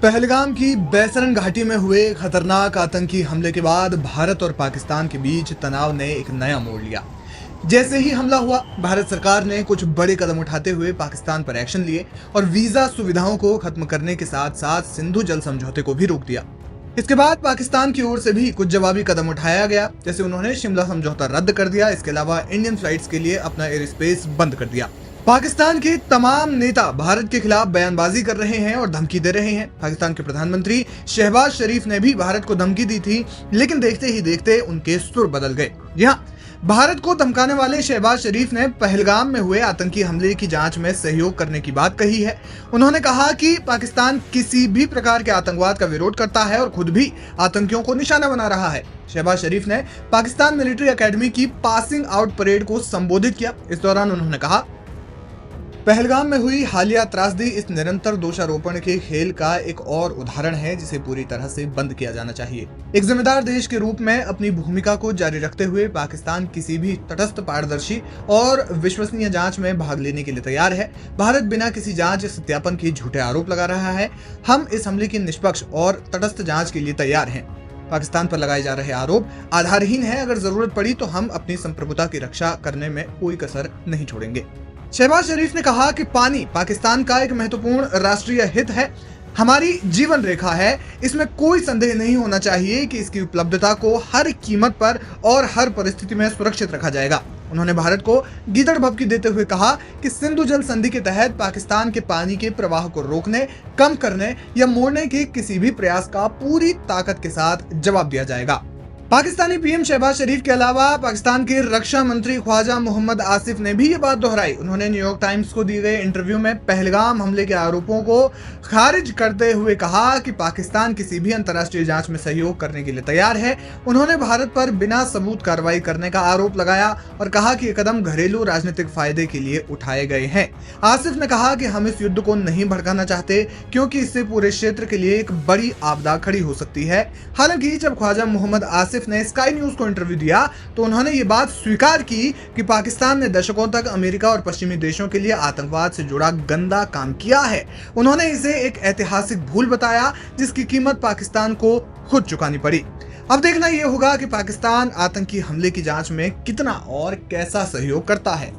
पहलगाम की बैसरन घाटी में हुए खतरनाक आतंकी हमले के बाद भारत और पाकिस्तान के बीच तनाव ने एक नया मोड़ लिया। जैसे ही हमला हुआ, भारत सरकार ने कुछ बड़े कदम उठाते हुए पाकिस्तान पर एक्शन लिए और वीजा सुविधाओं को खत्म करने के साथ साथ सिंधु जल समझौते को भी रोक दिया। इसके बाद पाकिस्तान की ओर से भी कुछ जवाबी कदम उठाया गया, जैसे उन्होंने शिमला समझौता रद्द कर दिया। इसके अलावा इंडियन फ्लाइट्स के लिए अपना एयर स्पेस बंद कर दिया। पाकिस्तान के तमाम नेता भारत के खिलाफ बयानबाजी कर रहे हैं और धमकी दे रहे हैं। पाकिस्तान के प्रधानमंत्री शहबाज शरीफ ने भी भारत को धमकी दी थी, लेकिन देखते ही देखते उनके सुर बदल गए। जी हाँ, भारत को धमकाने वाले शहबाज शरीफ ने पहलगाम में हुए आतंकी हमले की जांच में सहयोग करने की बात कही है। उन्होंने कहा कि पाकिस्तान किसी भी प्रकार के आतंकवाद का विरोध करता है और खुद भी आतंकियों को निशाना बना रहा है। शहबाज शरीफ ने पाकिस्तान मिलिट्री एकेडमी की पासिंग आउट परेड को संबोधित किया। इस दौरान उन्होंने कहा, पहलगाम में हुई हालिया त्रासदी इस निरंतर दोषारोपण के खेल का एक और उदाहरण है, जिसे पूरी तरह से बंद किया जाना चाहिए। एक जिम्मेदार देश के रूप में अपनी भूमिका को जारी रखते हुए पाकिस्तान किसी भी तटस्थ, पारदर्शी और विश्वसनीय जांच में भाग लेने के लिए तैयार है। भारत बिना किसी जांच सत्यापन के झूठे आरोप लगा रहा है। हम इस हमले की निष्पक्ष और तटस्थ जांच के लिए तैयार हैं। पाकिस्तान पर लगाए जा रहे आरोप आधारहीन है। अगर जरूरत पड़ी तो हम अपनी संप्रभुता की रक्षा करने में कोई कसर नहीं छोड़ेंगे। शहबाज शरीफ ने कहा कि पानी पाकिस्तान का एक महत्वपूर्ण राष्ट्रीय हित है, हमारी जीवन रेखा है। इसमें कोई संदेह नहीं होना चाहिए कि इसकी उपलब्धता को हर कीमत पर और हर परिस्थिति में सुरक्षित रखा जाएगा। उन्होंने भारत को गीदड़ भभकी देते हुए कहा कि सिंधु जल संधि के तहत पाकिस्तान के पानी के प्रवाह को रोकने, कम करने या मोड़ने के किसी भी प्रयास का पूरी ताकत के साथ जवाब दिया जाएगा। पाकिस्तानी पीएम शहबाज शरीफ के अलावा पाकिस्तान के रक्षा मंत्री ख्वाजा मोहम्मद आसिफ ने भी ये बात दोहराई। उन्होंने न्यूयॉर्क टाइम्स को दिए गए इंटरव्यू में पहलगाम हमले के आरोपों को खारिज करते हुए कहा कि पाकिस्तान किसी भी अंतर्राष्ट्रीय जांच में सहयोग करने के लिए तैयार है। उन्होंने भारत पर बिना सबूत कार्रवाई करने का आरोप लगाया और कहा कि ये कदम घरेलू राजनीतिक फायदे के लिए उठाए गए हैं। आसिफ ने कहा कि हम इस युद्ध को नहीं भड़काना चाहते, क्योंकि इससे पूरे क्षेत्र के लिए एक बड़ी आपदा खड़ी हो सकती है। हालांकि जब ख्वाजा मोहम्मद आसिफ ने स्काई न्यूज को इंटरव्यू दिया तो उन्होंने ये बात स्वीकार की कि पाकिस्तान ने दशकों तक अमेरिका और पश्चिमी देशों के लिए आतंकवाद से जुड़ा गंदा काम किया है। उन्होंने इसे एक ऐतिहासिक भूल बताया, जिसकी कीमत पाकिस्तान को खुद चुकानी पड़ी। अब देखना यह होगा कि पाकिस्तान आतंकी हमले की जांच में कितना और कैसा सहयोग करता है।